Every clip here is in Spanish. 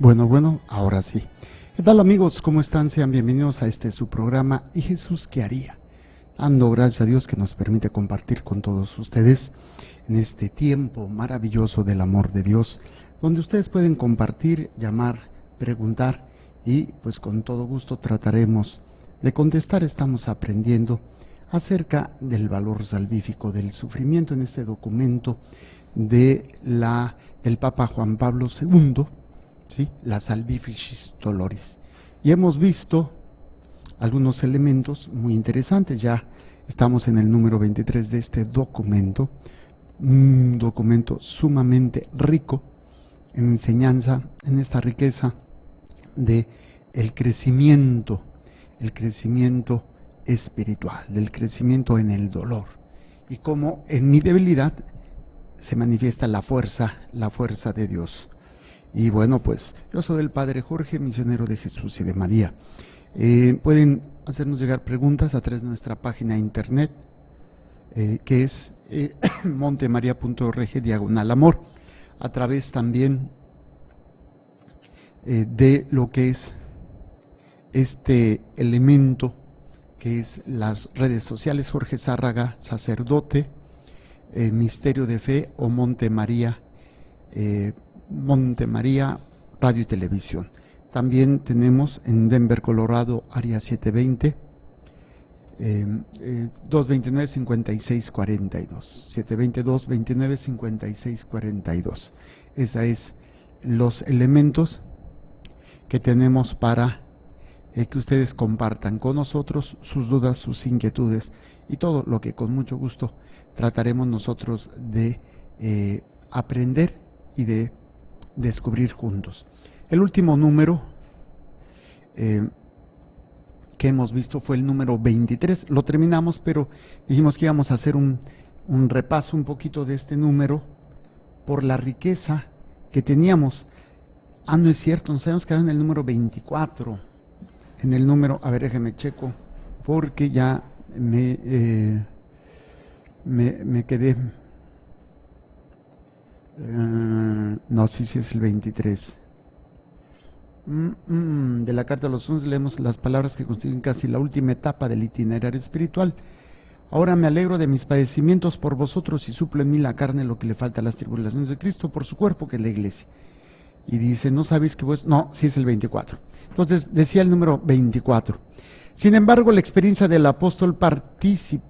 Bueno, ahora sí. ¿Qué tal, amigos? ¿Cómo están? Sean bienvenidos a su programa ¿Y Jesús qué haría? Dando gracias a Dios que nos permite compartir con todos ustedes en este tiempo maravilloso del amor de Dios, donde ustedes pueden compartir, llamar, preguntar y pues con todo gusto trataremos de contestar. Estamos aprendiendo acerca del valor salvífico del sufrimiento en este documento del Papa Juan Pablo II, ¿sí? La Salvificis Doloris. Y hemos visto algunos elementos muy interesantes. Ya estamos en el número 23 de este documento, un documento sumamente rico en enseñanza, en esta riqueza de el crecimiento espiritual, del crecimiento en el dolor, y cómo en mi debilidad se manifiesta la fuerza de Dios. Y bueno, pues yo soy el Padre Jorge, misionero de Jesús y de María. Pueden hacernos llegar preguntas a través de nuestra página de internet, que es montemaria.org/amor, a través también de lo que es este elemento que es las redes sociales: Jorge Zárraga, sacerdote, Misterio de Fe, o Montemaria Radio y Televisión. También tenemos en Denver, Colorado, área 720, 229-5642, 722-29-5642. Esa es los elementos que tenemos para que ustedes compartan con nosotros sus dudas, sus inquietudes y todo lo que con mucho gusto trataremos nosotros de aprender y de descubrir juntos. El último número que hemos visto fue el número 23. Lo terminamos, pero dijimos que íbamos a hacer un repaso un poquito de este número por la riqueza que teníamos. No es cierto, nos habíamos quedado en el número 24. En el número, a ver, déjeme checo, porque ya me quedé. No, sí es el 23. De la carta a los Unos leemos las palabras que constituyen casi la última etapa del itinerario espiritual. Ahora me alegro de mis padecimientos por vosotros y suplo en mí la carne lo que le falta a las tribulaciones de Cristo por su cuerpo, que es la iglesia. Y dice, ¿no sabéis que vos? No, sí es el 24. Entonces decía el número 24. Sin embargo, la experiencia del apóstol partícipe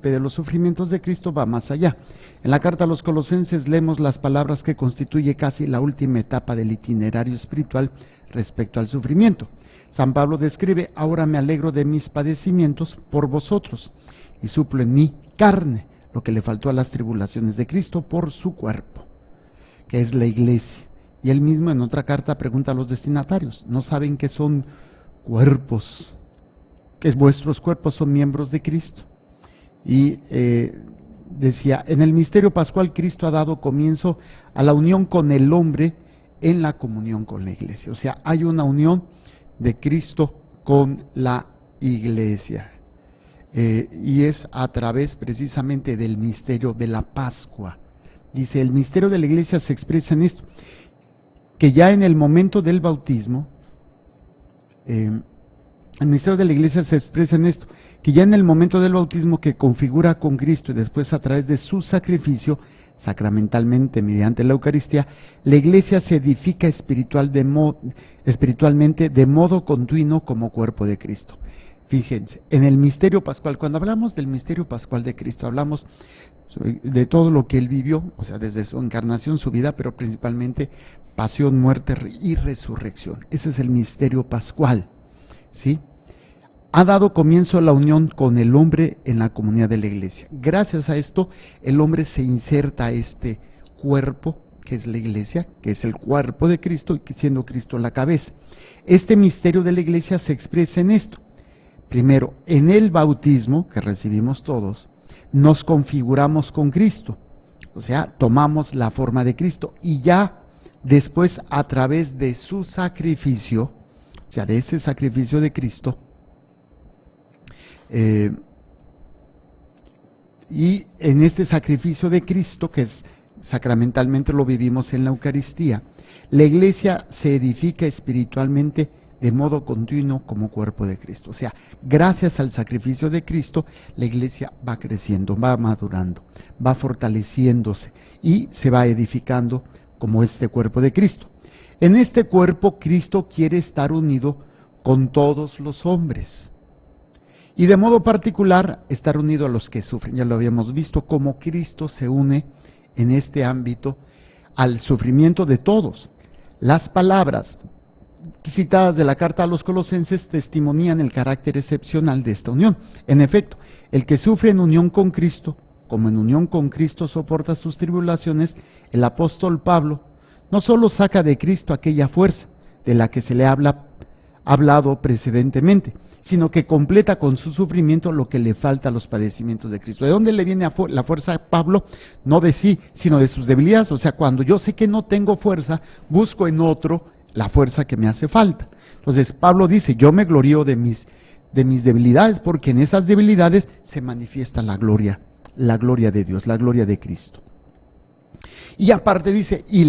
de los sufrimientos de Cristo va más allá. En la carta a los Colosenses leemos las palabras que constituye casi la última etapa del itinerario espiritual respecto al sufrimiento. San Pablo describe: ahora me alegro de mis padecimientos por vosotros y suplo en mi carne lo que le faltó a las tribulaciones de Cristo por su cuerpo, que es la iglesia. Y él mismo en otra carta pregunta a los destinatarios: ¿no saben que son cuerpos, que vuestros cuerpos son miembros de Cristo? Y decía, en el misterio pascual Cristo ha dado comienzo a la unión con el hombre en la comunión con la iglesia. O sea, hay una unión de Cristo con la iglesia, y es a través precisamente del misterio de la Pascua. Dice, el misterio de la iglesia se expresa en esto, que ya en el momento del bautismo, el misterio de la iglesia se expresa en esto, que ya en el momento del bautismo, que configura con Cristo y después a través de su sacrificio, sacramentalmente mediante la Eucaristía, la iglesia se edifica espiritualmente de modo continuo como cuerpo de Cristo. Fíjense, en el misterio pascual, cuando hablamos del misterio pascual de Cristo, hablamos de todo lo que él vivió, o sea, desde su encarnación, su vida, pero principalmente pasión, muerte y resurrección. Ese es el misterio pascual, ¿sí? Ha dado comienzo a la unión con el hombre en la comunidad de la iglesia. Gracias a esto, el hombre se inserta a este cuerpo, que es la iglesia, que es el cuerpo de Cristo, y siendo Cristo la cabeza. Este misterio de la iglesia se expresa en esto. Primero, en el bautismo que recibimos todos, nos configuramos con Cristo, o sea, tomamos la forma de Cristo, y ya después, a través de su sacrificio, o sea, de ese sacrificio de Cristo, y en este sacrificio de Cristo, que es sacramentalmente lo vivimos en la Eucaristía, La iglesia se edifica espiritualmente de modo continuo como cuerpo de Cristo. O sea, gracias al sacrificio de Cristo, la iglesia va creciendo, va madurando, va fortaleciéndose y se va edificando como este cuerpo de Cristo. En este cuerpo, Cristo quiere estar unido con todos los hombres. Y de modo particular, estar unido a los que sufren. Ya lo habíamos visto, cómo Cristo se une en este ámbito al sufrimiento de todos. Las palabras citadas de la carta a los Colosenses testimonian el carácter excepcional de esta unión. En efecto, el que sufre en unión con Cristo, como en unión con Cristo soporta sus tribulaciones, el apóstol Pablo no solo saca de Cristo aquella fuerza de la que se le ha hablado precedentemente, sino que completa con su sufrimiento lo que le falta a los padecimientos de Cristo. ¿De dónde le viene la fuerza a Pablo? No de sí, sino de sus debilidades. O sea, cuando yo sé que no tengo fuerza, busco en otro la fuerza que me hace falta. Entonces Pablo dice, yo me glorío de mis debilidades, porque en esas debilidades se manifiesta la gloria de Dios, la gloria de Cristo. Y aparte dice, y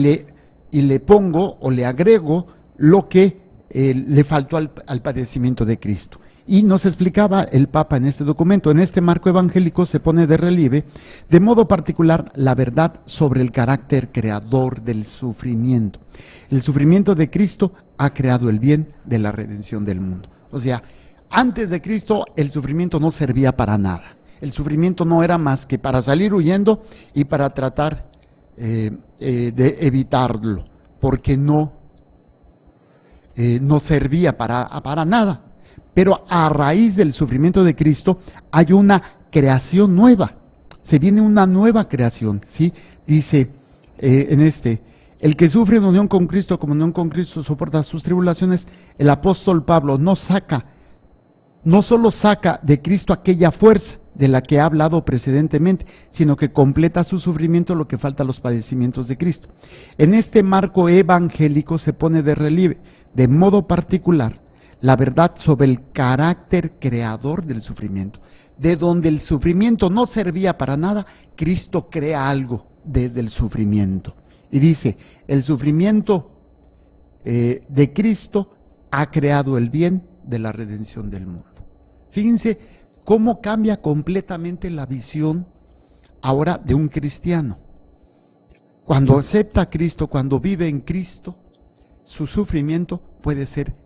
le pongo o le agrego lo que le faltó al padecimiento de Cristo. Y nos explicaba el Papa en este documento, en este marco evangélico se pone de relieve, de modo particular, la verdad sobre el carácter creador del sufrimiento. El sufrimiento de Cristo ha creado el bien de la redención del mundo. O sea, antes de Cristo el sufrimiento no servía para nada. El sufrimiento no era más que para salir huyendo y para tratar de evitarlo, porque no servía para nada. Pero a raíz del sufrimiento de Cristo hay una creación nueva. Se viene una nueva creación, ¿sí? Dice el que sufre en unión con Cristo, como unión con Cristo soporta sus tribulaciones, el apóstol Pablo no solo saca de Cristo aquella fuerza de la que ha hablado precedentemente, sino que completa su sufrimiento lo que falta a los padecimientos de Cristo. En este marco evangélico se pone de relieve, de modo particular, la verdad sobre el carácter creador del sufrimiento. De donde el sufrimiento no servía para nada, Cristo crea algo desde el sufrimiento. Y dice, el sufrimiento de Cristo ha creado el bien de la redención del mundo. Fíjense cómo cambia completamente la visión ahora de un cristiano. Cuando acepta a Cristo, cuando vive en Cristo, su sufrimiento puede ser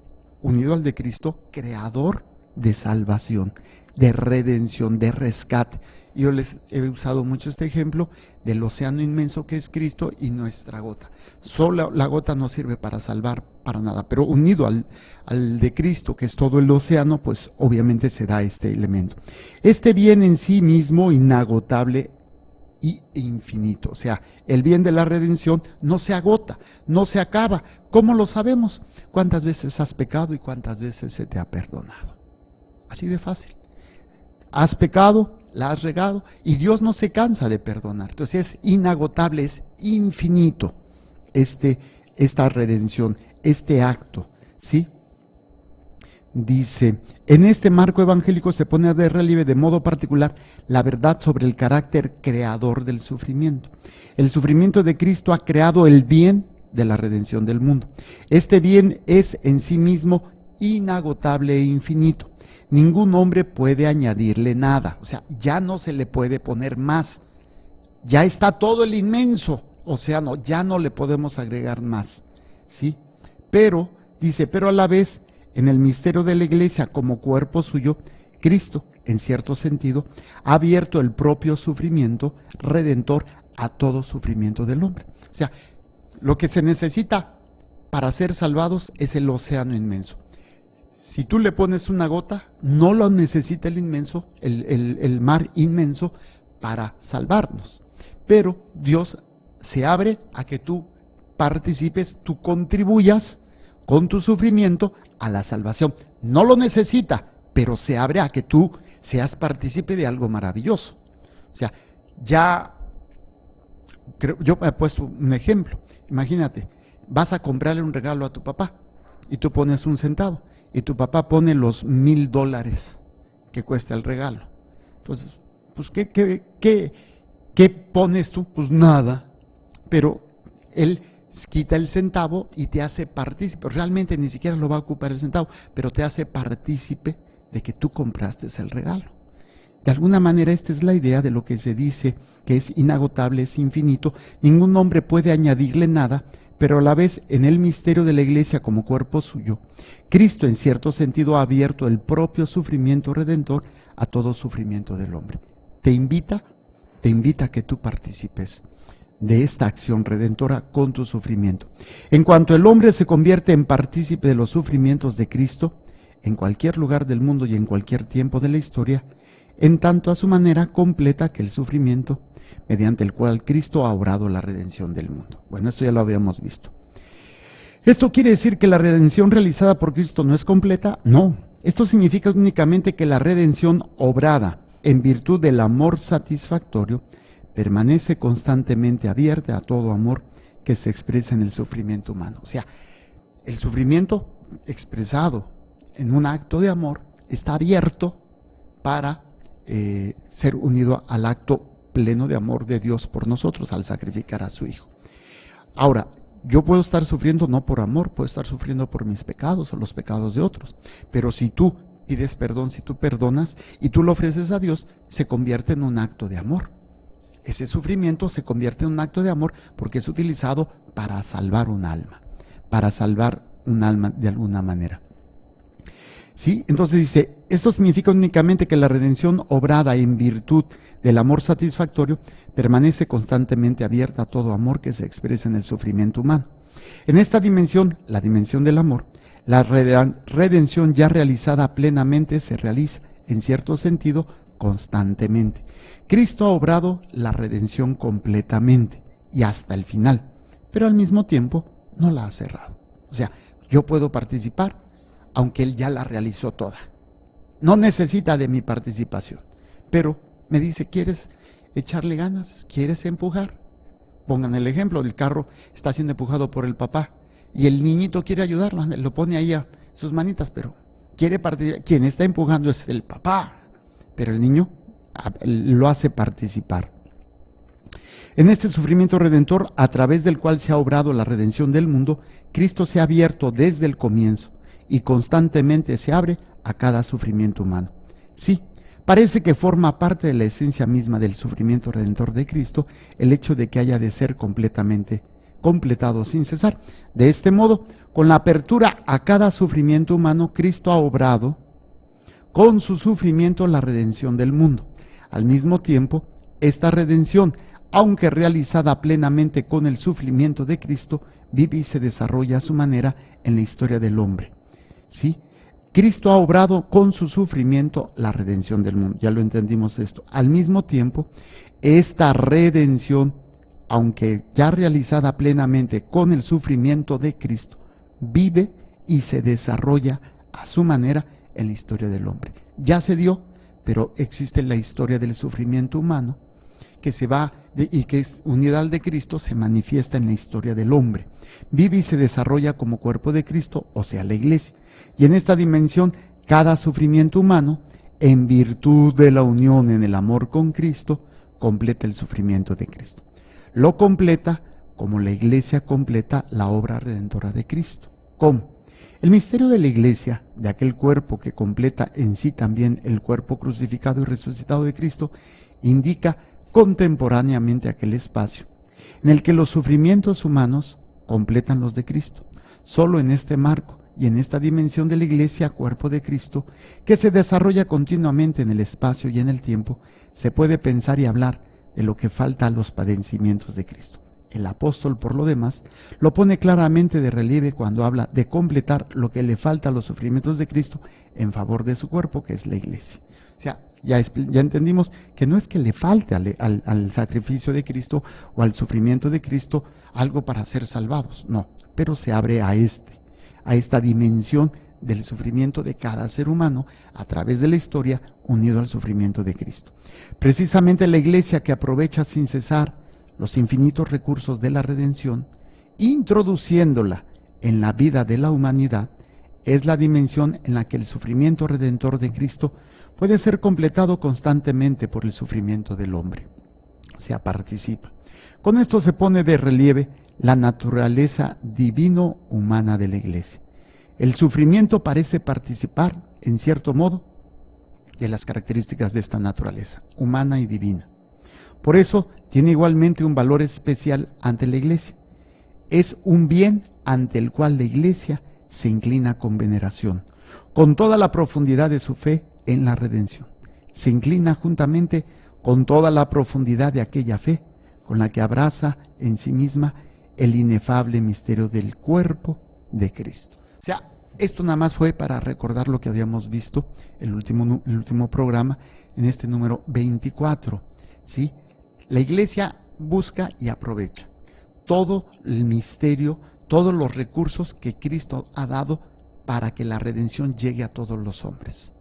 unido al de Cristo, creador de salvación, de redención, de rescate. Yo les he usado mucho este ejemplo del océano inmenso que es Cristo y nuestra gota. Solo la gota no sirve para salvar para nada, pero unido al de Cristo, que es todo el océano, pues obviamente se da este elemento. Este bien en sí mismo inagotable e infinito, o sea, el bien de la redención no se agota, no se acaba. ¿Cómo lo sabemos? ¿Cuántas veces has pecado y cuántas veces se te ha perdonado? Así de fácil. Has pecado, la has regado y Dios no se cansa de perdonar. Entonces es inagotable, es infinito esta redención, este acto, ¿sí? Dice, en este marco evangélico se pone de relieve de modo particular la verdad sobre el carácter creador del sufrimiento. El sufrimiento de Cristo ha creado el bien de la redención del mundo. Este bien es en sí mismo inagotable e infinito. Ningún hombre puede añadirle nada, o sea, ya no se le puede poner más. Ya está todo el inmenso océano, ya no le podemos agregar más, ¿sí? Pero, dice, pero a la vez, en el misterio de la iglesia como cuerpo suyo, Cristo, en cierto sentido, ha abierto el propio sufrimiento redentor a todo sufrimiento del hombre. O sea, lo que se necesita para ser salvados es el océano inmenso. Si tú le pones una gota, no lo necesita el inmenso, el mar inmenso para salvarnos. Pero Dios se abre a que tú participes, tú contribuyas con tu sufrimiento a la salvación. No lo necesita, pero se abre a que tú seas partícipe de algo maravilloso. O sea, yo me he puesto un ejemplo. Imagínate, vas a comprarle un regalo a tu papá y tú pones 1 centavo y tu papá pone los $1000 que cuesta el regalo. Entonces, pues, ¿qué pones tú? Pues nada, pero él quita el centavo y te hace partícipe. Realmente ni siquiera lo va a ocupar el centavo, pero te hace partícipe de que tú compraste el regalo. De alguna manera esta es la idea de lo que se dice que es inagotable, es infinito. Ningún hombre puede añadirle nada, pero a la vez en el misterio de la Iglesia como cuerpo suyo, Cristo en cierto sentido ha abierto el propio sufrimiento redentor a todo sufrimiento del hombre. Te invita a que tú participes de esta acción redentora con tu sufrimiento. En cuanto el hombre se convierte en partícipe de los sufrimientos de Cristo, en cualquier lugar del mundo y en cualquier tiempo de la historia, en tanto a su manera completa que el sufrimiento mediante el cual Cristo ha obrado la redención del mundo. Bueno, esto ya lo habíamos visto. ¿Esto quiere decir que la redención realizada por Cristo no es completa? No. Esto significa únicamente que la redención obrada en virtud del amor satisfactorio permanece constantemente abierta a todo amor que se expresa en el sufrimiento humano. O sea, el sufrimiento expresado en un acto de amor está abierto para ser unido al acto pleno de amor de Dios por nosotros al sacrificar a su Hijo. Ahora, yo puedo estar sufriendo no por amor, puedo estar sufriendo por mis pecados o los pecados de otros, pero si tú pides perdón, si tú perdonas y tú lo ofreces a Dios, se convierte en un acto de amor. Ese sufrimiento se convierte en un acto de amor porque es utilizado para salvar un alma de alguna manera. ¿Sí? Entonces dice, esto significa únicamente que la redención obrada en virtud del amor satisfactorio permanece constantemente abierta a todo amor que se expresa en el sufrimiento humano. En esta dimensión, la dimensión del amor, la redención ya realizada plenamente se realiza, en cierto sentido, constantemente. Cristo ha obrado la redención completamente y hasta el final, pero al mismo tiempo no la ha cerrado. O sea, yo puedo participar, aunque Él ya la realizó toda. No necesita de mi participación, pero me dice, ¿quieres echarle ganas? ¿Quieres empujar? Pongan el ejemplo, el carro está siendo empujado por el papá y el niñito quiere ayudarlo, lo pone ahí a sus manitas, pero quiere participar. Quien está empujando es el papá, pero el niño lo hace participar. En este sufrimiento redentor, a través del cual se ha obrado la redención del mundo, Cristo se ha abierto desde el comienzo y constantemente se abre a cada sufrimiento humano. Sí, parece que forma parte de la esencia misma del sufrimiento redentor de Cristo el hecho de que haya de ser completamente completado sin cesar. De este modo, con la apertura a cada sufrimiento humano, Cristo ha obrado con su sufrimiento la redención del mundo. Al mismo tiempo, esta redención, aunque realizada plenamente con el sufrimiento de Cristo, vive y se desarrolla a su manera en la historia del hombre. ¿Sí? Cristo ha obrado con su sufrimiento la redención del mundo. Ya lo entendimos esto. Al mismo tiempo, esta redención, aunque ya realizada plenamente con el sufrimiento de Cristo, vive y se desarrolla a su manera en la historia del hombre. Ya se dio, pero existe la historia del sufrimiento humano que se va y que es unida al de Cristo, se manifiesta en la historia del hombre. Vive y se desarrolla como cuerpo de Cristo, o sea, la iglesia. Y en esta dimensión, cada sufrimiento humano, en virtud de la unión en el amor con Cristo, completa el sufrimiento de Cristo. Lo completa como la iglesia completa la obra redentora de Cristo. ¿Cómo? El misterio de la iglesia, de aquel cuerpo que completa en sí también el cuerpo crucificado y resucitado de Cristo, indica contemporáneamente aquel espacio en el que los sufrimientos humanos completan los de Cristo. Solo en este marco y en esta dimensión de la iglesia, cuerpo de Cristo, que se desarrolla continuamente en el espacio y en el tiempo, se puede pensar y hablar de lo que falta a los padecimientos de Cristo. El apóstol, por lo demás, lo pone claramente de relieve cuando habla de completar lo que le falta a los sufrimientos de Cristo en favor de su cuerpo, que es la iglesia. O sea, ya entendimos que no es que le falte al sacrificio de Cristo o al sufrimiento de Cristo algo para ser salvados, no, pero se abre a esta dimensión del sufrimiento de cada ser humano a través de la historia unido al sufrimiento de Cristo. Precisamente la iglesia que aprovecha sin cesar los infinitos recursos de la redención, introduciéndola en la vida de la humanidad, es la dimensión en la que el sufrimiento redentor de Cristo puede ser completado constantemente por el sufrimiento del hombre. O sea, participa. Con esto se pone de relieve la naturaleza divino-humana de la Iglesia. El sufrimiento parece participar, en cierto modo, de las características de esta naturaleza, humana y divina. Por eso tiene igualmente un valor especial ante la Iglesia. Es un bien ante el cual la Iglesia se inclina con veneración, con toda la profundidad de su fe en la redención. Se inclina juntamente con toda la profundidad de aquella fe con la que abraza en sí misma el inefable misterio del cuerpo de Cristo. O sea, esto nada más fue para recordar lo que habíamos visto el último programa, en este número 24, ¿sí? La Iglesia busca y aprovecha todo el misterio, todos los recursos que Cristo ha dado para que la redención llegue a todos los hombres,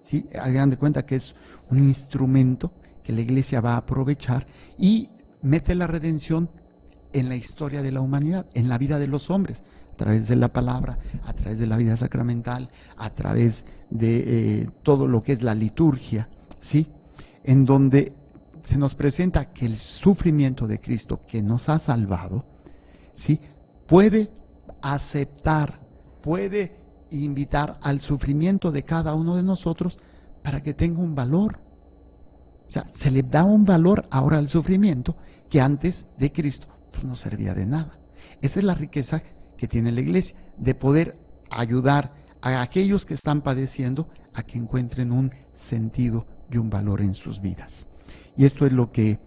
¿sí? Hagan de cuenta que es un instrumento que la Iglesia va a aprovechar y mete la redención en la historia de la humanidad, en la vida de los hombres, a través de la palabra, a través de la vida sacramental, a través de todo lo que es la liturgia, ¿sí? En donde se nos presenta que el sufrimiento de Cristo que nos ha salvado, ¿sí? Puede aceptar, puede invitar al sufrimiento de cada uno de nosotros para que tenga un valor. O sea, se le da un valor ahora al sufrimiento que antes de Cristo pues no servía de nada. Esa es la riqueza que tiene la Iglesia, de poder ayudar a aquellos que están padeciendo a que encuentren un sentido y un valor en sus vidas. Y esto es lo que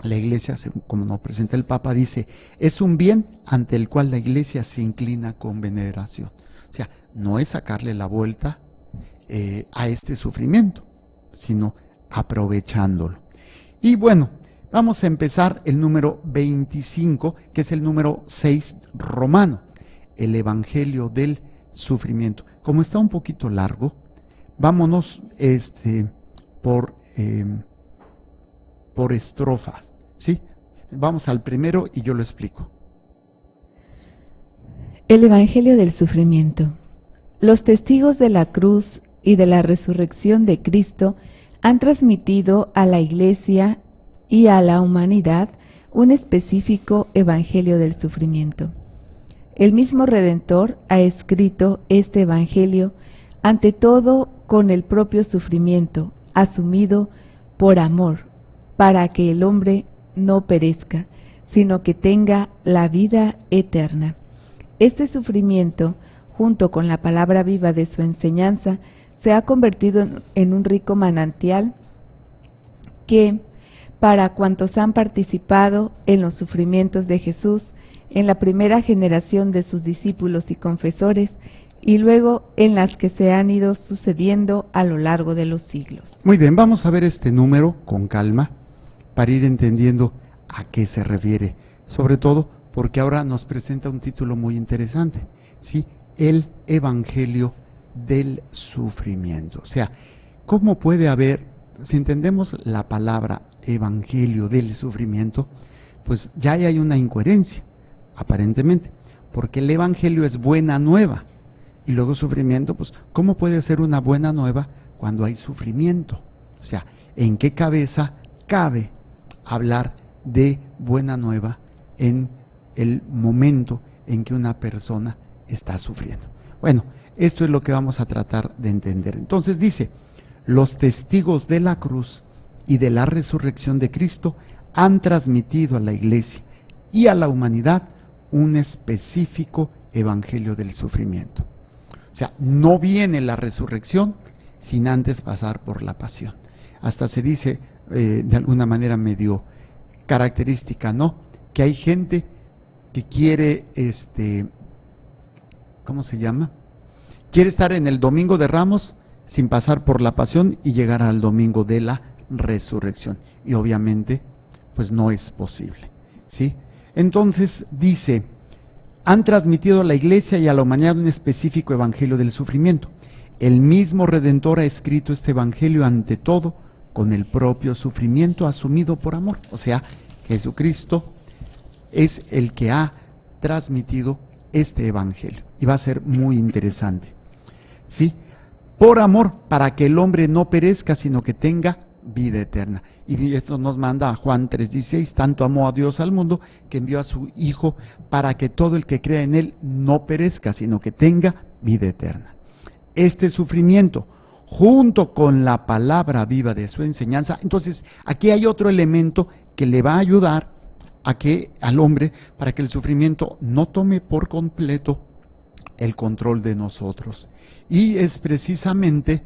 la Iglesia, como nos presenta el Papa, dice, es un bien ante el cual la Iglesia se inclina con veneración. O sea, no es sacarle la vuelta a este sufrimiento, sino aprovechándolo. Y bueno, vamos a empezar el número 25, que es el número 6 romano, el Evangelio del Sufrimiento. Como está un poquito largo, vámonos por estrofas, ¿sí? Vamos al primero y yo lo explico. El Evangelio del Sufrimiento. Los testigos de la cruz y de la resurrección de Cristo han transmitido a la Iglesia y a la humanidad un específico Evangelio del Sufrimiento. El mismo Redentor ha escrito este Evangelio, ante todo con el propio sufrimiento, asumido por amor, para que el hombre no perezca, sino que tenga la vida eterna. Este sufrimiento, junto con la palabra viva de su enseñanza, se ha convertido en un rico manantial que, para cuantos han participado en los sufrimientos de Jesús, en la primera generación de sus discípulos y confesores, y luego en las que se han ido sucediendo a lo largo de los siglos. Muy bien, vamos a ver este número con calma para ir entendiendo a qué se refiere, sobre todo porque ahora nos presenta un título muy interesante, ¿sí? El Evangelio del Sufrimiento. O sea, ¿cómo puede haber, si entendemos la palabra Evangelio del Sufrimiento, pues ya hay una incoherencia, aparentemente, porque el Evangelio es buena nueva, y luego sufrimiento, pues ¿cómo puede ser una buena nueva cuando hay sufrimiento? O sea, ¿en qué cabeza cabe hablar de buena nueva en el momento en que una persona está sufriendo? Bueno, esto es lo que vamos a tratar de entender. Entonces dice, los testigos de la cruz y de la resurrección de Cristo han transmitido a la Iglesia y a la humanidad un específico Evangelio del Sufrimiento. O sea, no viene la resurrección sin antes pasar por la pasión. Hasta se dice de alguna manera medio característica, ¿no? Que hay gente que quiere, ¿cómo se llama? Quiere estar en el domingo de Ramos sin pasar por la pasión y llegar al domingo de la resurrección. Y obviamente, pues no es posible, ¿sí? Entonces dice, han transmitido a la Iglesia y a la humanidad un específico Evangelio del Sufrimiento. El mismo Redentor ha escrito este Evangelio ante todo con el propio sufrimiento asumido por amor. O sea, Jesucristo es el que ha transmitido este Evangelio. Y va a ser muy interesante, ¿sí? Por amor, para que el hombre no perezca, sino que tenga vida eterna. Y esto nos manda a Juan 3:16, tanto amó a Dios al mundo que envió a su Hijo para que todo el que crea en Él no perezca, sino que tenga vida eterna. Este sufrimiento, junto con la palabra viva de su enseñanza, entonces aquí hay otro elemento que le va a ayudar al hombre para que el sufrimiento no tome por completo el control de nosotros. Y es precisamente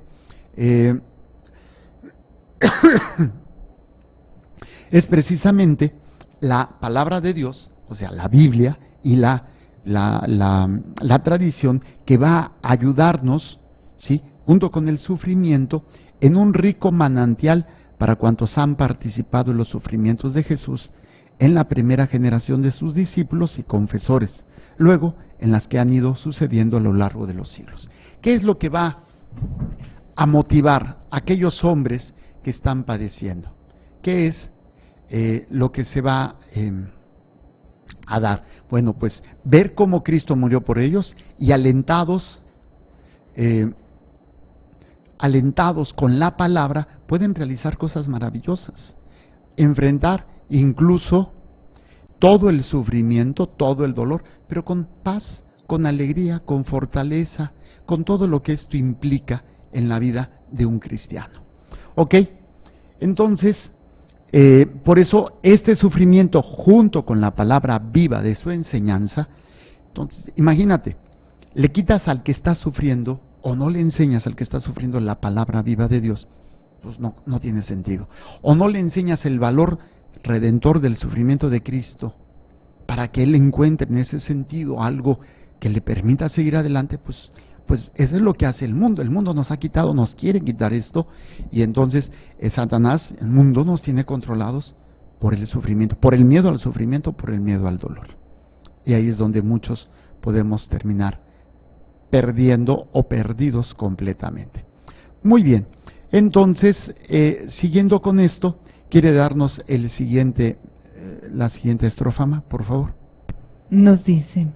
la palabra de Dios, o sea, la Biblia y la tradición, que va a ayudarnos, ¿sí?, junto con el sufrimiento, en un rico manantial para cuantos han participado en los sufrimientos de Jesús en la primera generación de sus discípulos y confesores, luego en las que han ido sucediendo a lo largo de los siglos. ¿Qué es lo que va a motivar a aquellos hombres que están padeciendo? ¿Qué es lo que se va a dar? Bueno, pues ver cómo Cristo murió por ellos y alentados con la palabra, pueden realizar cosas maravillosas. Enfrentar incluso todo el sufrimiento, todo el dolor, pero con paz, con alegría, con fortaleza, con todo lo que esto implica en la vida de un cristiano. ¿Ok? Entonces, por eso este sufrimiento, junto con la palabra viva de su enseñanza, entonces imagínate, le quitas al que está sufriendo o no le enseñas al que está sufriendo la palabra viva de Dios, pues no tiene sentido. O no le enseñas el valor redentor del sufrimiento de Cristo para que él encuentre en ese sentido algo que le permita seguir adelante, pues eso es lo que hace el mundo. El mundo nos ha quitado, nos quiere quitar esto, y entonces Satanás, el mundo, nos tiene controlados por el sufrimiento, por el miedo al sufrimiento, por el miedo al dolor. Y ahí es donde muchos podemos terminar perdiendo o perdidos completamente. Muy bien, entonces, siguiendo con esto, quiere darnos la siguiente estrofa, por favor. Nos dice: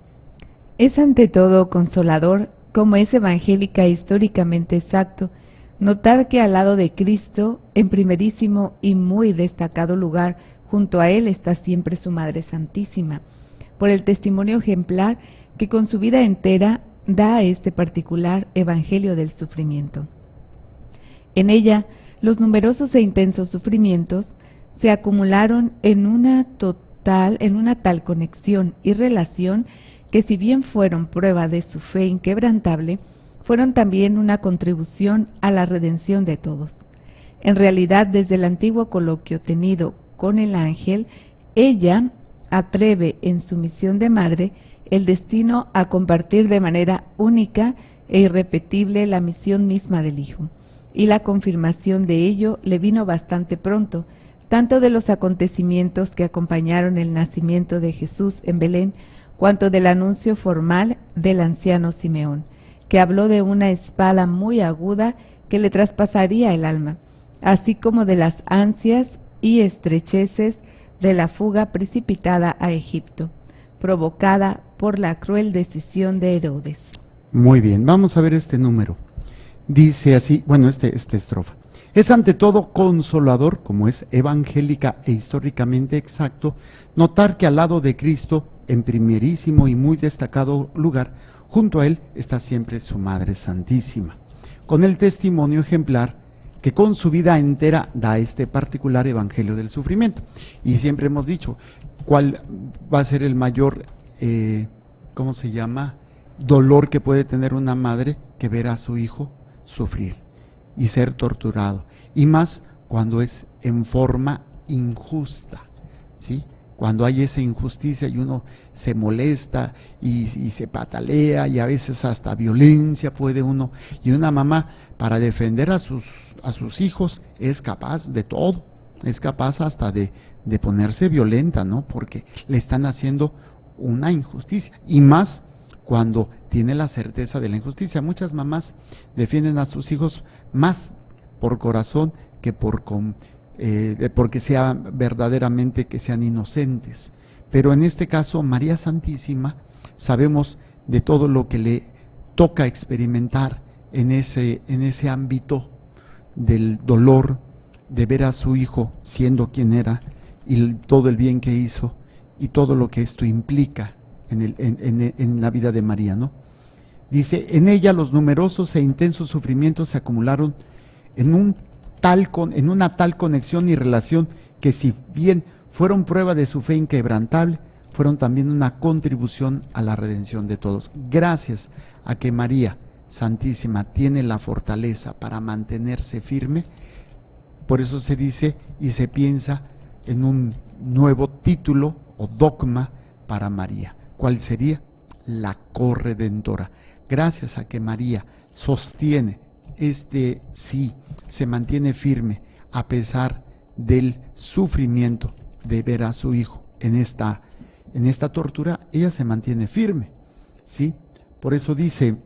es ante todo consolador, como es evangélica e históricamente exacto, notar que al lado de Cristo, en primerísimo y muy destacado lugar, junto a Él está siempre su Madre Santísima, por el testimonio ejemplar que con su vida entera da a este particular evangelio del sufrimiento. En ella, los numerosos e intensos sufrimientos se acumularon en una tal conexión y relación que, si bien fueron prueba de su fe inquebrantable, fueron también una contribución a la redención de todos. En realidad, desde el antiguo coloquio tenido con el ángel, ella atreve en su misión de madre el destino a compartir de manera única e irrepetible la misión misma del Hijo, y la confirmación de ello le vino bastante pronto, tanto de los acontecimientos que acompañaron el nacimiento de Jesús en Belén, cuanto del anuncio formal del anciano Simeón, que habló de una espada muy aguda que le traspasaría el alma, así como de las ansias y estrecheces de la fuga precipitada a Egipto, provocada por la cruel decisión de Herodes. Muy bien, vamos a ver este número. Dice así, bueno, esta estrofa. Es ante todo consolador, como es evangélica e históricamente exacto, notar que al lado de Cristo, en primerísimo y muy destacado lugar, junto a Él está siempre su Madre Santísima, con el testimonio ejemplar que con su vida entera da este particular evangelio del sufrimiento. Y siempre hemos dicho, ¿cuál va a ser el mayor, dolor que puede tener una madre? Que ver a su hijo sufrir y ser torturado, y más cuando es en forma injusta, ¿sí? Cuando hay esa injusticia y uno se molesta y se patalea, y a veces hasta violencia puede uno, y una mamá, para defender a sus hijos, es capaz de todo, es capaz hasta de ponerse violenta, ¿no? Porque le están haciendo una injusticia, y más cuando tiene la certeza de la injusticia. Muchas mamás defienden a sus hijos más por corazón que porque sean verdaderamente, que sean inocentes. Pero en este caso, María Santísima, sabemos de todo lo que le toca experimentar en ese ámbito del dolor, de ver a su hijo siendo quien era y todo el bien que hizo y todo lo que esto implica en la vida de María, ¿no? Dice, en ella los numerosos e intensos sufrimientos se acumularon en una tal conexión y relación que, si bien fueron prueba de su fe inquebrantable, fueron también una contribución a la redención de todos. Gracias a que María Santísima tiene la fortaleza para mantenerse firme, por eso se dice y se piensa en un nuevo título o dogma para María. ¿Cuál sería? La corredentora. Gracias a que María sostiene sí, se mantiene firme a pesar del sufrimiento de ver a su hijo en esta tortura, ella se mantiene firme, ¿sí? Por eso dice,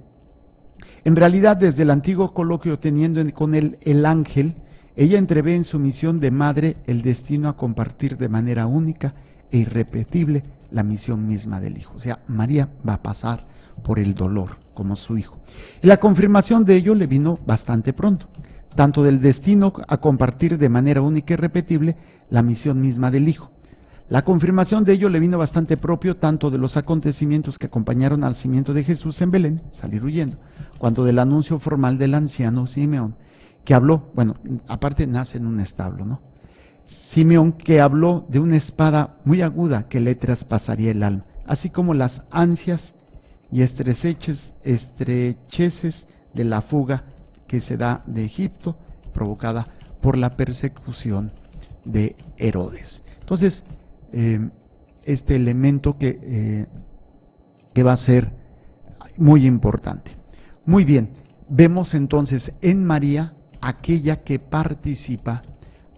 en realidad desde el antiguo coloquio teniendo con el ángel, ella entrevé en su misión de madre el destino a compartir de manera única e irrepetible la misión misma del hijo. O sea, María va a pasar por el dolor como su hijo. Y la confirmación de ello le vino bastante pronto, tanto del destino a compartir de manera única y irrepetible la misión misma del hijo. La confirmación de ello le vino bastante propio tanto de los acontecimientos que acompañaron al nacimiento de Jesús en Belén, salir huyendo, cuanto del anuncio formal del anciano Simeón, que habló, bueno, aparte nace en un establo, ¿no? Simeón, que habló de una espada muy aguda que le traspasaría el alma, así como las ansias y estrecheces de la fuga que se da de Egipto, provocada por la persecución de Herodes. Entonces, este elemento que va a ser muy importante. Muy bien, vemos entonces en María aquella que participa,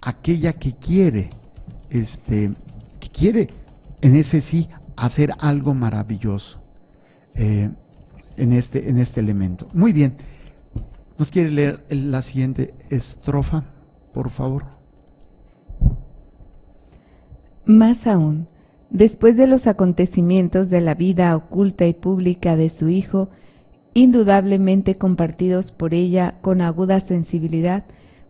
aquella que quiere en ese sí hacer algo maravilloso en este elemento. Muy bien, ¿nos quiere leer la siguiente estrofa, por favor? Más aún, después de los acontecimientos de la vida oculta y pública de su Hijo, indudablemente compartidos por ella con aguda sensibilidad,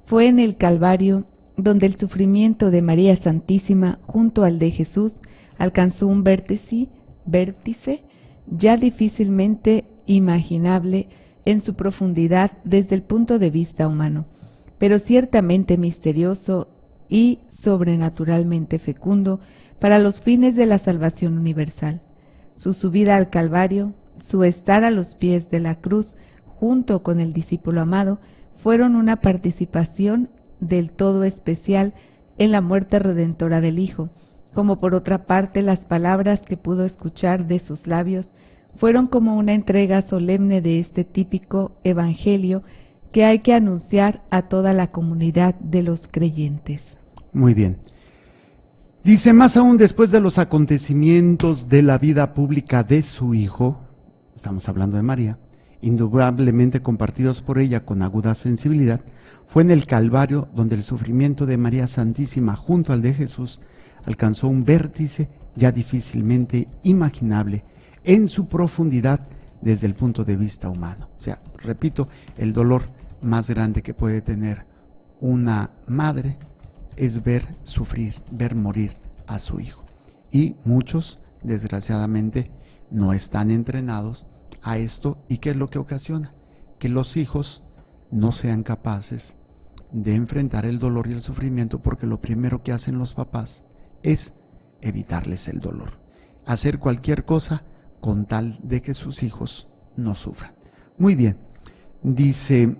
fue en el Calvario donde el sufrimiento de María Santísima junto al de Jesús alcanzó un vértice ya difícilmente imaginable en su profundidad desde el punto de vista humano, pero ciertamente misterioso y sobrenaturalmente fecundo para los fines de la salvación universal. Su subida al Calvario, su estar a los pies de la cruz junto con el discípulo amado, fueron una participación del todo especial en la muerte redentora del Hijo, como por otra parte las palabras que pudo escuchar de sus labios fueron como una entrega solemne de este típico evangelio que hay que anunciar a toda la comunidad de los creyentes. Muy bien. Dice, más aún después de los acontecimientos de la vida pública de su Hijo, estamos hablando de María, indudablemente compartidos por ella con aguda sensibilidad, fue en el Calvario donde el sufrimiento de María Santísima junto al de Jesús alcanzó un vértice ya difícilmente imaginable en su profundidad desde el punto de vista humano. O sea, repito, el dolor más grande que puede tener una madre es ver sufrir, ver morir a su hijo. Y muchos, desgraciadamente, no están entrenados a esto. ¿Y qué es lo que ocasiona? Que los hijos no sean capaces de enfrentar el dolor y el sufrimiento, porque lo primero que hacen los papás es evitarles el dolor, hacer cualquier cosa con tal de que sus hijos no sufran. Muy bien, dice,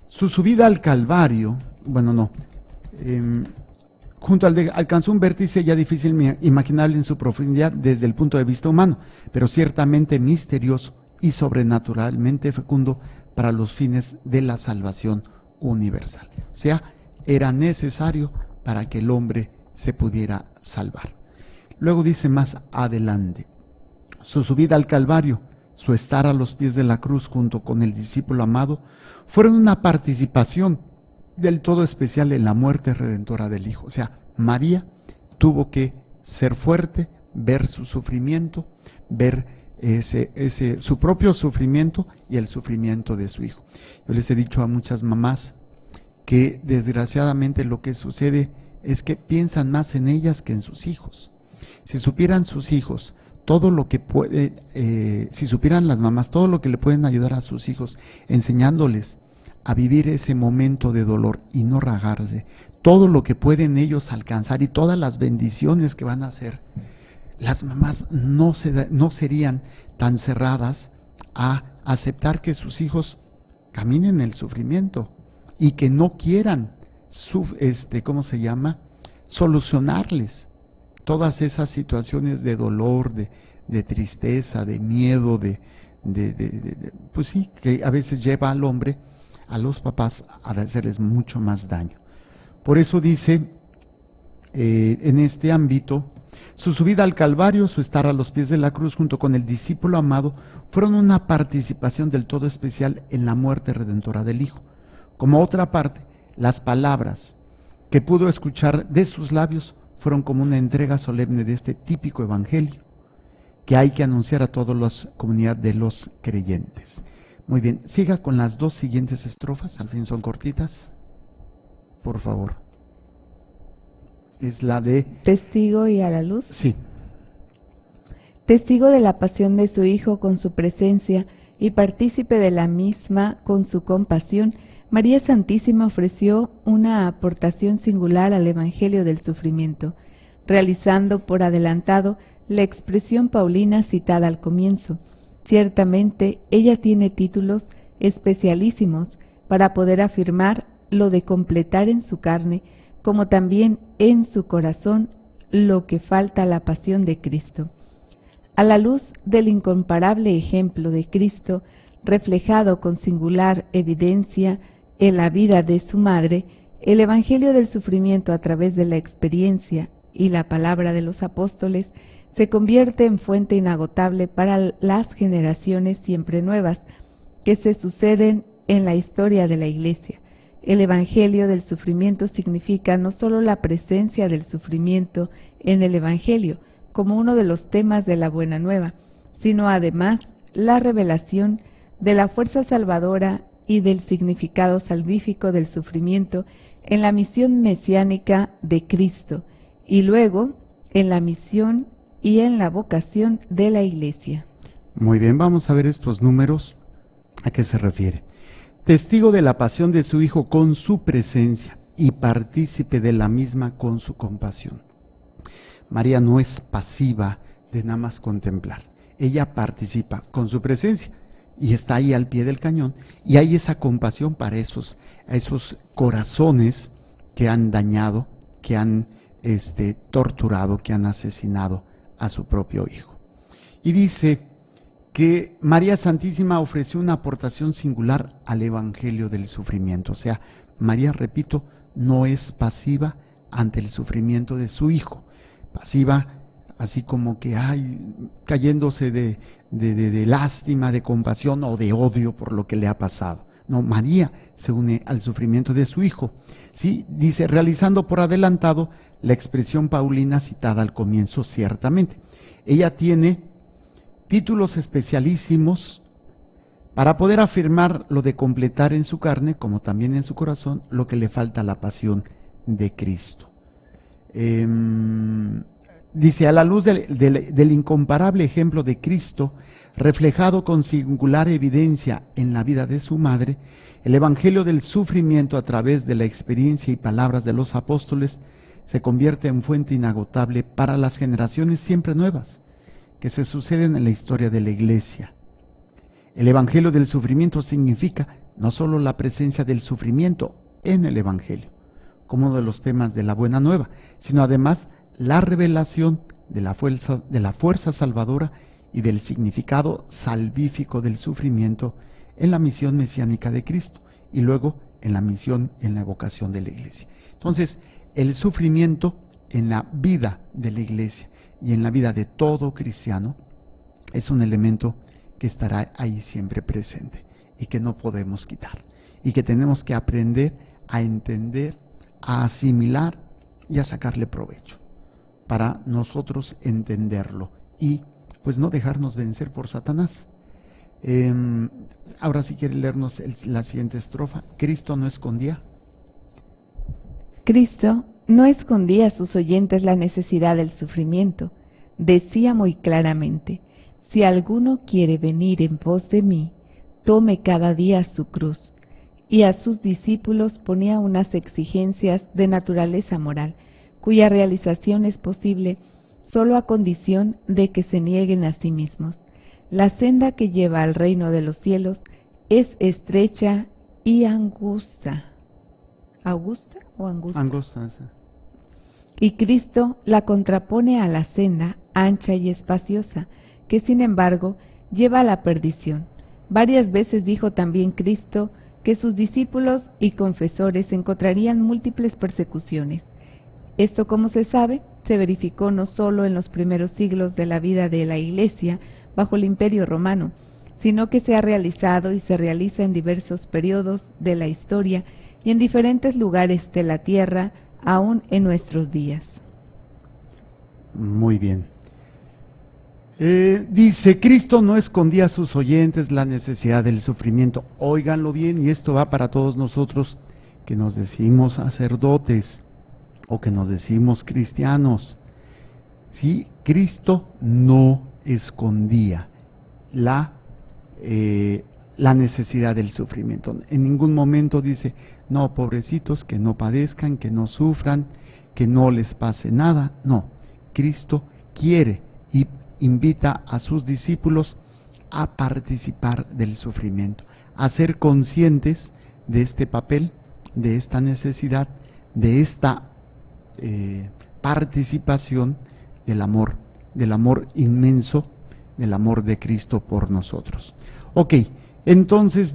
su subida al Calvario, junto alcanzó un vértice ya difícil imaginable en su profundidad desde el punto de vista humano, pero ciertamente misterioso y sobrenaturalmente fecundo para los fines de la salvación universal. O sea, era necesario para que el hombre se pudiera salvar. Luego dice más adelante, su subida al Calvario, su estar a los pies de la cruz junto con el discípulo amado, fueron una participación del todo especial en la muerte redentora del Hijo. O sea, María tuvo que ser fuerte, ver su sufrimiento, ver su propio sufrimiento y el sufrimiento de su hijo. Yo les he dicho a muchas mamás que desgraciadamente lo que sucede es que piensan más en ellas que en sus hijos. Si supieran sus hijos todo lo que puede, si supieran las mamás todo lo que le pueden ayudar a sus hijos, enseñándoles a vivir ese momento de dolor y no rajarse, todo lo que pueden ellos alcanzar y todas las bendiciones que van a hacer, las mamás no serían tan cerradas a aceptar que sus hijos caminen el sufrimiento y que no quieran, ¿cómo se llama?, solucionarles todas esas situaciones de dolor, de tristeza, de miedo, pues sí, que a veces lleva al hombre, a los papás, a hacerles mucho más daño. Por eso dice, en este ámbito, su subida al Calvario, su estar a los pies de la cruz junto con el discípulo amado, fueron una participación del todo especial en la muerte redentora del Hijo. Como otra parte, las palabras que pudo escuchar de sus labios fueron como una entrega solemne de este típico evangelio que hay que anunciar a toda la comunidad de los creyentes. Muy bien, siga con las dos siguientes estrofas, al fin son cortitas, por favor. Es la de... Testigo y a la luz. Sí. Testigo de la pasión de su Hijo con su presencia y partícipe de la misma con su compasión, María Santísima ofreció una aportación singular al Evangelio del Sufrimiento, realizando por adelantado la expresión paulina citada al comienzo. Ciertamente, ella tiene títulos especialísimos para poder afirmar lo de completar en su carne, como también en su corazón, lo que falta a la pasión de Cristo. A la luz del incomparable ejemplo de Cristo, reflejado con singular evidencia en la vida de su madre, el Evangelio del Sufrimiento a través de la experiencia y la palabra de los apóstoles se convierte en fuente inagotable para las generaciones siempre nuevas que se suceden en la historia de la Iglesia. El Evangelio del Sufrimiento significa no solo la presencia del sufrimiento en el Evangelio como uno de los temas de la Buena Nueva, sino además la revelación de la fuerza salvadora y del significado salvífico del sufrimiento en la misión mesiánica de Cristo y luego en la misión y en la vocación de la Iglesia. Muy bien, vamos a ver estos números, ¿a qué se refiere? Testigo de la pasión de su Hijo con su presencia y partícipe de la misma con su compasión. María no es pasiva de nada más contemplar, ella participa con su presencia y está ahí al pie del cañón y hay esa compasión para esos corazones que han dañado, que han torturado, que han asesinado a su propio Hijo. Y dice que María Santísima ofreció una aportación singular al Evangelio del Sufrimiento. O sea, María, repito, no es pasiva ante el sufrimiento de su Hijo. Pasiva, así como que cayéndose de lástima, de compasión o de odio por lo que le ha pasado. No, María se une al sufrimiento de su Hijo. Sí, dice, realizando por adelantado la expresión paulina citada al comienzo, ciertamente. Ella tiene títulos especialísimos para poder afirmar lo de completar en su carne, como también en su corazón, lo que le falta a la pasión de Cristo. Dice, a la luz del incomparable ejemplo de Cristo, reflejado con singular evidencia en la vida de su madre, el Evangelio del Sufrimiento a través de la experiencia y palabras de los apóstoles se convierte en fuente inagotable para las generaciones siempre nuevas que se suceden en la historia de la Iglesia. El Evangelio del Sufrimiento significa no solo la presencia del sufrimiento en el Evangelio, como uno de los temas de la Buena Nueva, sino además la revelación de la fuerza salvadora y del significado salvífico del sufrimiento en la misión mesiánica de Cristo y luego en la misión y en la vocación de la Iglesia. Entonces, el sufrimiento en la vida de la Iglesia y en la vida de todo cristiano es un elemento que estará ahí siempre presente y que no podemos quitar y que tenemos que aprender a entender, a asimilar y a sacarle provecho para nosotros entenderlo y pues no dejarnos vencer por Satanás. Ahora sí quiere leernos la siguiente estrofa. Cristo no escondía. Cristo no escondía a sus oyentes la necesidad del sufrimiento. Decía muy claramente: si alguno quiere venir en pos de mí, tome cada día su cruz. Y a sus discípulos ponía unas exigencias de naturaleza moral, cuya realización es posible solo a condición de que se nieguen a sí mismos. La senda que lleva al reino de los cielos es estrecha y angosta. ¿Augusta o angustia? Angosta. Sí. Y Cristo la contrapone a la senda ancha y espaciosa, que sin embargo lleva a la perdición. Varias veces dijo también Cristo que sus discípulos y confesores encontrarían múltiples persecuciones. Esto, como se sabe, se verificó no solo en los primeros siglos de la vida de la Iglesia bajo el Imperio Romano, sino que se ha realizado y se realiza en diversos periodos de la historia y en diferentes lugares de la tierra, aún en nuestros días. Muy bien. Dice, Cristo no escondía a sus oyentes la necesidad del sufrimiento. Óiganlo bien, y esto va para todos nosotros que nos decimos sacerdotes o que nos decimos cristianos. Sí, Cristo no escondía la necesidad del sufrimiento. En ningún momento dice, no, pobrecitos, que no padezcan, que no sufran, que no les pase nada. No, Cristo quiere y invita a sus discípulos a participar del sufrimiento, a ser conscientes de este papel, de esta necesidad, de esta participación del amor inmenso, del amor de Cristo por nosotros. Ok, entonces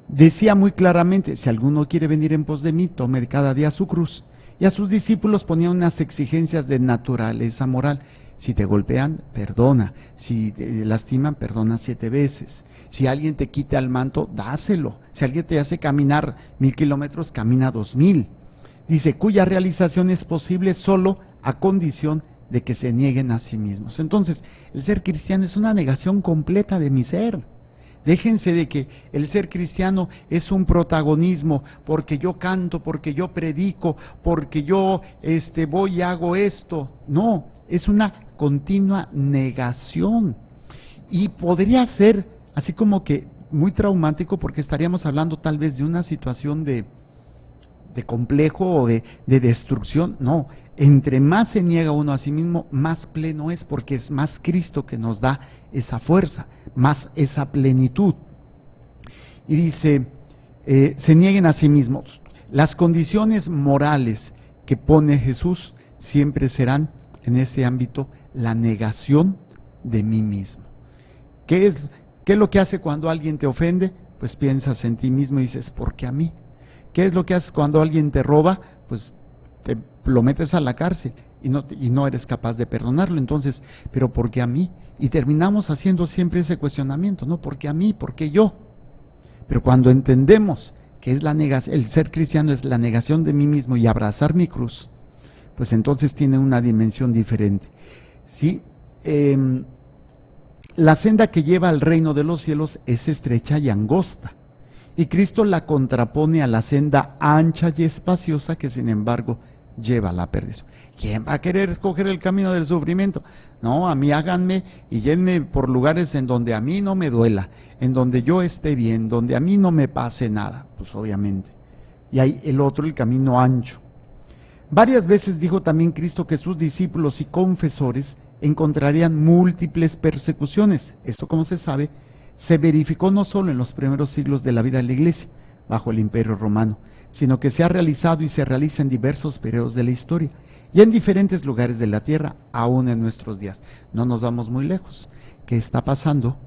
decía muy claramente, si alguno quiere venir en pos de mí, tome cada día su cruz. Y a sus discípulos ponía unas exigencias de naturaleza moral. Si te golpean, perdona. Si te lastiman, perdona 7 veces. Si alguien te quita el manto, dáselo. Si alguien te hace caminar 1000 kilómetros, camina 2000. Dice, cuya realización es posible solo a condición de que se nieguen a sí mismos. Entonces, el ser cristiano es una negación completa de mi ser. Déjense de que el ser cristiano es un protagonismo, porque yo canto, porque yo predico, porque yo voy y hago esto. No, es una continua negación. Y podría ser así como que muy traumático, porque estaríamos hablando tal vez de una situación de complejo o de destrucción. No, entre más se niega uno a sí mismo, más pleno es, porque es más Cristo que nos da esa fuerza, más esa plenitud. Y dice, se nieguen a sí mismos. Las condiciones morales que pone Jesús siempre serán en ese ámbito la negación de mí mismo. ¿Qué es lo que hace cuando alguien te ofende? Pues piensas en ti mismo y dices, ¿por qué a mí? ¿Qué es lo que haces cuando alguien te roba? Pues te lo metes a la cárcel y no eres capaz de perdonarlo. Entonces, ¿pero por qué a mí? Y terminamos haciendo siempre ese cuestionamiento, ¿no? ¿Por qué a mí? ¿Por qué yo? Pero cuando entendemos que es la negación, el ser cristiano es la negación de mí mismo y abrazar mi cruz, pues entonces tiene una dimensión diferente. ¿Sí? La senda que lleva al reino de los cielos es estrecha y angosta, y Cristo la contrapone a la senda ancha y espaciosa que sin embargo lleva a la perdición. ¿Quién va a querer escoger el camino del sufrimiento? No, a mí háganme y llévenme por lugares en donde a mí no me duela, en donde yo esté bien, donde a mí no me pase nada, pues obviamente. Y hay el otro, el camino ancho. Varias veces dijo también Cristo que sus discípulos y confesores encontrarían múltiples persecuciones. Esto, como se sabe, se verificó no solo en los primeros siglos de la vida de la Iglesia, bajo el Imperio Romano, sino que se ha realizado y se realiza en diversos periodos de la historia y en diferentes lugares de la tierra, aún en nuestros días. No nos vamos muy lejos. ¿Qué está pasando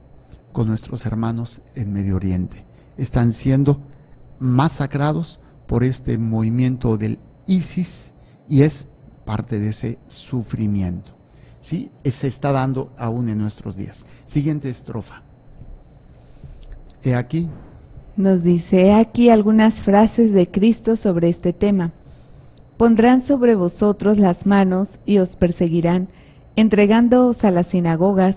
con nuestros hermanos en Medio Oriente? Están siendo masacrados por este movimiento del ISIS y es parte de ese sufrimiento. ¿Sí? Se está dando aún en nuestros días. Siguiente estrofa. He aquí. Nos dice aquí algunas frases de Cristo sobre este tema. Pondrán sobre vosotros las manos y os perseguirán, entregándoos a las sinagogas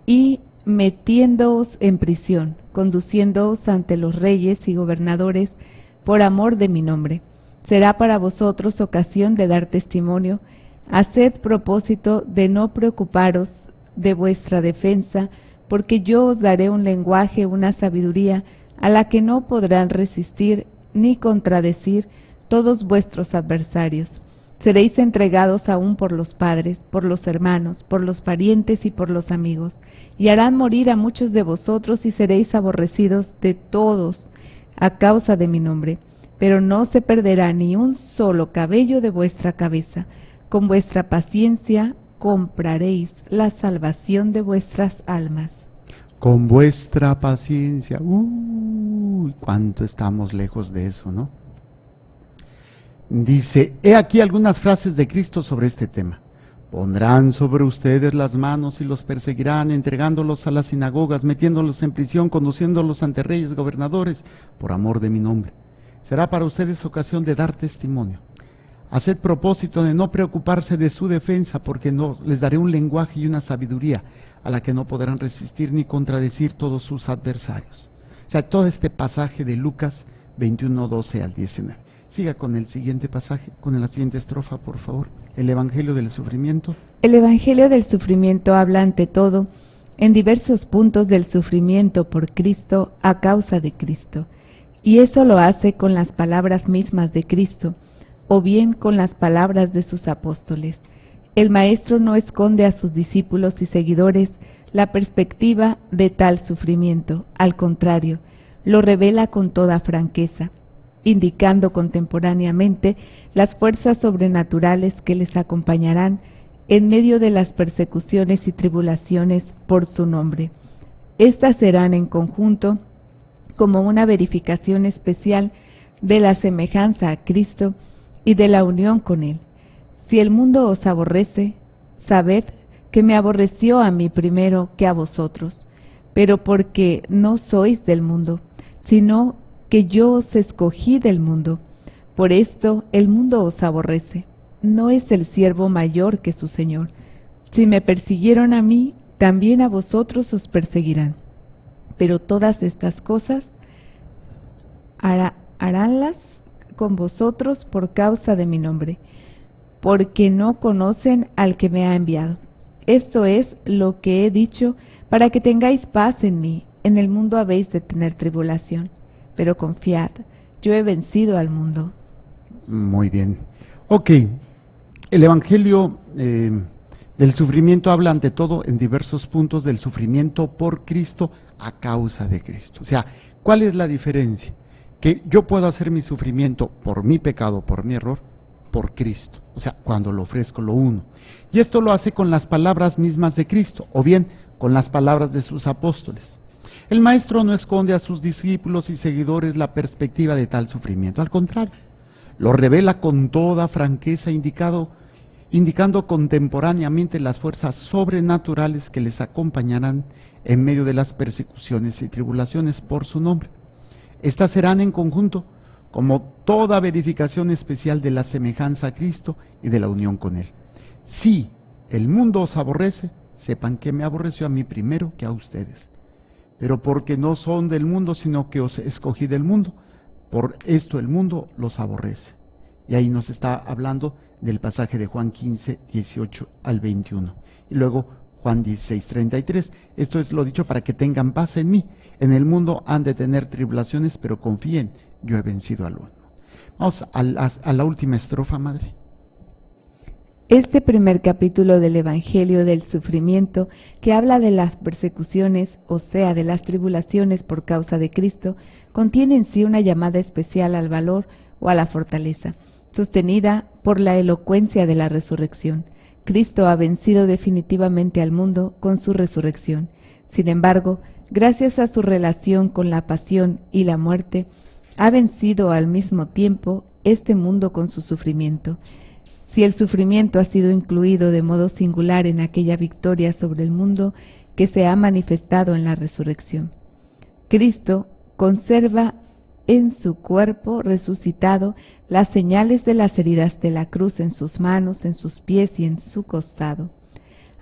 y metiéndoos en prisión, conduciéndoos ante los reyes y gobernadores por amor de mi nombre. será para vosotros ocasión de dar testimonio. Haced propósito de no preocuparos de vuestra defensa, porque yo os daré un lenguaje, una sabiduría, a la que no podrán resistir ni contradecir todos vuestros adversarios. Seréis entregados aún por los padres, por los hermanos, por los parientes y por los amigos, y harán morir a muchos de vosotros y seréis aborrecidos de todos a causa de mi nombre. Pero no se perderá ni un solo cabello de vuestra cabeza. Con vuestra paciencia compraréis la salvación de vuestras almas. Con vuestra paciencia. Cuánto estamos lejos de eso, ¿no? Dice, he aquí algunas frases de Cristo sobre este tema. Pondrán sobre ustedes las manos y los perseguirán, entregándolos a las sinagogas, metiéndolos en prisión, conduciéndolos ante reyes, gobernadores, por amor de mi nombre. Será para ustedes ocasión de dar testimonio. Haced propósito de no preocuparse de su defensa, porque no les daré un lenguaje y una sabiduría a la que no podrán resistir ni contradecir todos sus adversarios. O sea, todo este pasaje de Lucas 21, 12 al 19. Siga con el siguiente pasaje, con la siguiente estrofa, por favor. El Evangelio del Sufrimiento. El Evangelio del Sufrimiento habla ante todo en diversos puntos del sufrimiento por Cristo a causa de Cristo, y eso lo hace con las palabras mismas de Cristo, o bien con las palabras de sus apóstoles. El Maestro no esconde a sus discípulos y seguidores la perspectiva de tal sufrimiento, al contrario, lo revela con toda franqueza, indicando contemporáneamente las fuerzas sobrenaturales que les acompañarán en medio de las persecuciones y tribulaciones por su nombre. Estas serán en conjunto como una verificación especial de la semejanza a Cristo y de la unión con Él. Si el mundo os aborrece, sabed que me aborreció a mí primero que a vosotros, pero porque no sois del mundo, sino que yo os escogí del mundo. Por esto el mundo os aborrece. No es el siervo mayor que su señor. Si me persiguieron a mí, también a vosotros os perseguirán. Pero todas estas cosas haránlas con vosotros por causa de mi nombre, porque no conocen al que me ha enviado. Esto es lo que he dicho, para que tengáis paz en mí. En el mundo habéis de tener tribulación, pero confiad, yo he vencido al mundo. Muy bien. Ok, el Evangelio del Sufrimiento habla ante todo en diversos puntos del sufrimiento por Cristo a causa de Cristo. O sea, ¿cuál es la diferencia? Que yo puedo hacer mi sufrimiento por mi pecado, por mi error, por Cristo. O sea, cuando lo ofrezco, lo uno. Y esto lo hace con las palabras mismas de Cristo, o bien con las palabras de sus apóstoles. El Maestro no esconde a sus discípulos y seguidores la perspectiva de tal sufrimiento. Al contrario, lo revela con toda franqueza, indicando contemporáneamente las fuerzas sobrenaturales que les acompañarán en medio de las persecuciones y tribulaciones por su nombre. Estas serán en conjunto como toda verificación especial de la semejanza a Cristo y de la unión con Él. Si el mundo os aborrece, sepan que me aborreció a mí primero que a ustedes. Pero porque no son del mundo, sino que os escogí del mundo, por esto el mundo los aborrece. Y ahí nos está hablando del pasaje de Juan 15, 18 al 21. Y luego Juan 16, 33. Esto es lo dicho para que tengan paz en mí. En el mundo han de tener tribulaciones, pero confíen, yo he vencido al mundo. Vamos a la última estrofa, madre. Este primer capítulo del Evangelio del Sufrimiento, que habla de las persecuciones, o sea, de las tribulaciones por causa de Cristo, contiene en sí una llamada especial al valor o a la fortaleza, sostenida por la elocuencia de la resurrección. Cristo ha vencido definitivamente al mundo con su resurrección. Sin embargo, gracias a su relación con la pasión y la muerte, ha vencido al mismo tiempo este mundo con su sufrimiento. Si el sufrimiento ha sido incluido de modo singular en aquella victoria sobre el mundo que se ha manifestado en la resurrección, Cristo conserva en su cuerpo resucitado las señales de las heridas de la cruz en sus manos, en sus pies y en su costado.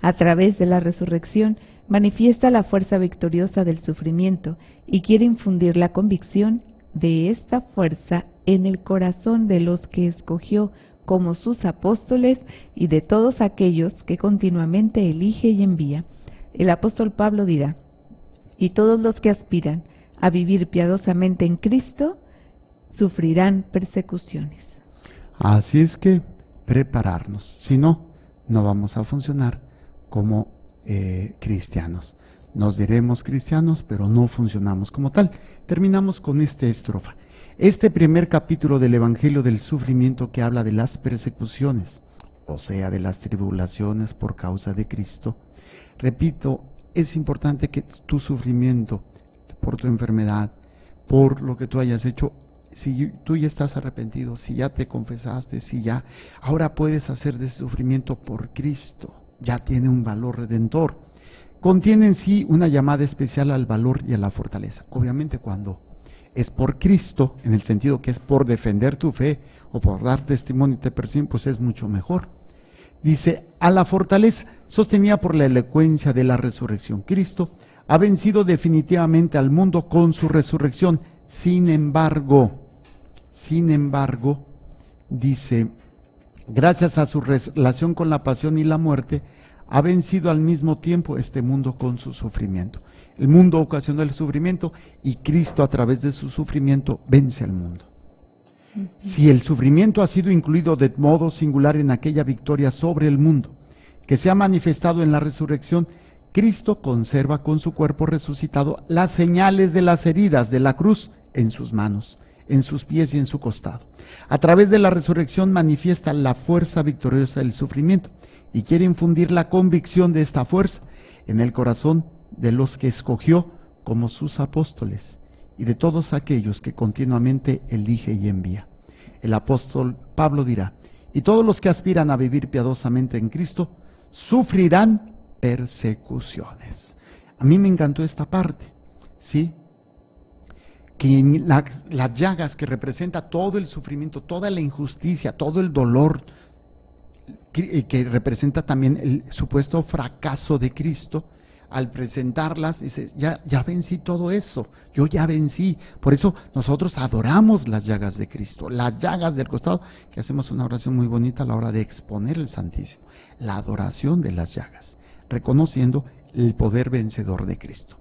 A través de la resurrección manifiesta la fuerza victoriosa del sufrimiento y quiere infundir la convicción de esta fuerza en el corazón de los que escogió como sus apóstoles y de todos aquellos que continuamente elige y envía. El apóstol Pablo dirá: y todos los que aspiran a vivir piadosamente en Cristo sufrirán persecuciones. Así es que prepararnos, si no, no vamos a funcionar como cristianos. Nos diremos cristianos, pero no funcionamos como tal. Terminamos con esta estrofa. Este primer capítulo del Evangelio del Sufrimiento, que habla de las persecuciones, o sea, de las tribulaciones por causa de Cristo. Repito, es importante que tu sufrimiento por tu enfermedad, por lo que tú hayas hecho, si tú ya estás arrepentido, si ya te confesaste, si ya, ahora puedes hacer de ese sufrimiento por Cristo, ya tiene un valor redentor. Contiene en sí una llamada especial al valor y a la fortaleza. Obviamente cuando es por Cristo, en el sentido que es por defender tu fe o por dar testimonio y te persiguen, pues es mucho mejor. Dice, a la fortaleza, sostenida por la elocuencia de la resurrección. Cristo ha vencido definitivamente al mundo con su resurrección. Sin embargo, dice, gracias a su relación con la pasión y la muerte, ha vencido al mismo tiempo este mundo con su sufrimiento. El mundo ocasionó el sufrimiento y Cristo, a través de su sufrimiento, vence al mundo. Si el sufrimiento ha sido incluido de modo singular en aquella victoria sobre el mundo que se ha manifestado en la resurrección, Cristo conserva con su cuerpo resucitado las señales de las heridas de la cruz en sus manos, en sus pies y en su costado. A través de la resurrección manifiesta la fuerza victoriosa del sufrimiento y quiere infundir la convicción de esta fuerza en el corazón de los que escogió como sus apóstoles y de todos aquellos que continuamente elige y envía. El apóstol Pablo dirá, y todos los que aspiran a vivir piadosamente en Cristo sufrirán persecuciones. A mí me encantó esta parte, ¿sí? Que las llagas que representa todo el sufrimiento, toda la injusticia, todo el dolor, que representa también el supuesto fracaso de Cristo, al presentarlas, dice, ya vencí todo eso, yo ya vencí. Por eso nosotros adoramos las llagas de Cristo, las llagas del costado, que hacemos una oración muy bonita a la hora de exponer el Santísimo, la adoración de las llagas, reconociendo el poder vencedor de Cristo.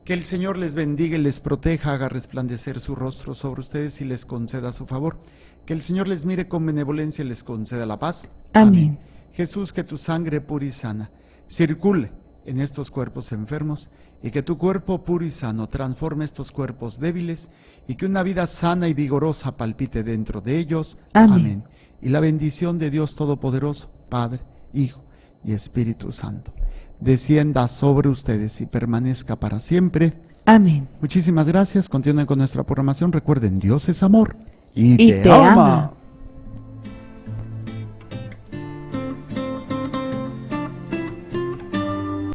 Que el Señor les bendiga y les proteja, haga resplandecer su rostro sobre ustedes y les conceda su favor. Que el Señor les mire con benevolencia y les conceda la paz. Amén. Jesús, que tu sangre pura y sana circule en estos cuerpos enfermos y que tu cuerpo puro y sano transforme estos cuerpos débiles y que una vida sana y vigorosa palpite dentro de ellos. Amén. Y la bendición de Dios Todopoderoso, Padre, Hijo y Espíritu Santo, descienda sobre ustedes y permanezca para siempre. Amén. Muchísimas gracias. Continúen con nuestra programación. Recuerden, Dios es amor y te ama.